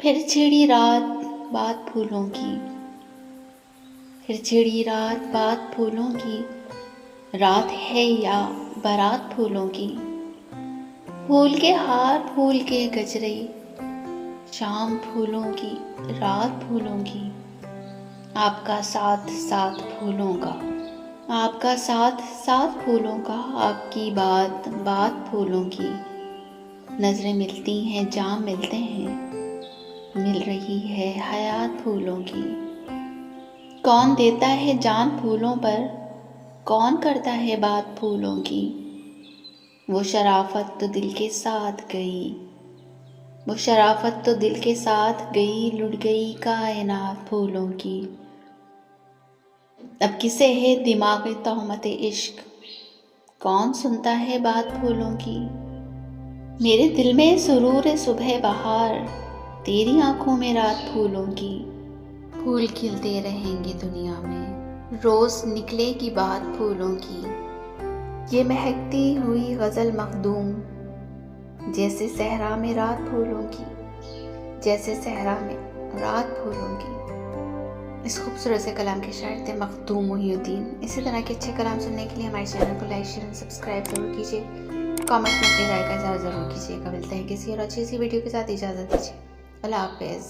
फिर छिड़ी रात बात फूलों की, फिर छिड़ी रात बात फूलों की, रात है या बारात फूलों की। फूल के हार फूल के गजरे, शाम फूलों की रात फूलों की। आपका साथ साथ फूलों का, आपका साथ साथ फूलों का, आपकी बात बात फूलों की। नजरें मिलती हैं जाम मिलते हैं, मिल रही है हयात फूलों की। कौन देता है जान फूलों पर, कौन करता है बात फूलों की। वो शराफत तो दिल के साथ गई, वो शराफत तो दिल के साथ गई, लुट गई कायनात फूलों की। अब किसे है दिमागी तोहमत इश्क, कौन सुनता है बात फूलों की। मेरे दिल में सुरूर सुबह बहार, तेरी आंखों में रात फूलों की। फूल खिलते रहेंगे दुनिया में, रोज निकलेगी बात फूलों की। ये महकती हुई गजल मखदूम, जैसे सहरा में रात फूलों की, जैसे सहरा में रात फूलों की। इस खूबसूरत से कलाम के शायर थे मखदूम मोहिउद्दीन। इसी तरह के अच्छे कलाम सुनने के लिए हमारे चैनल को लाइक शेयर सब्सक्राइब जरूर कीजिए। कमेंट्स में अपनी राय का इज़हार ज़रूर कीजिएगा। मिलते हैं किसी और अच्छी सी वीडियो के साथ, इजाज़त दीजिए। अल्लाह हाफ़िज़।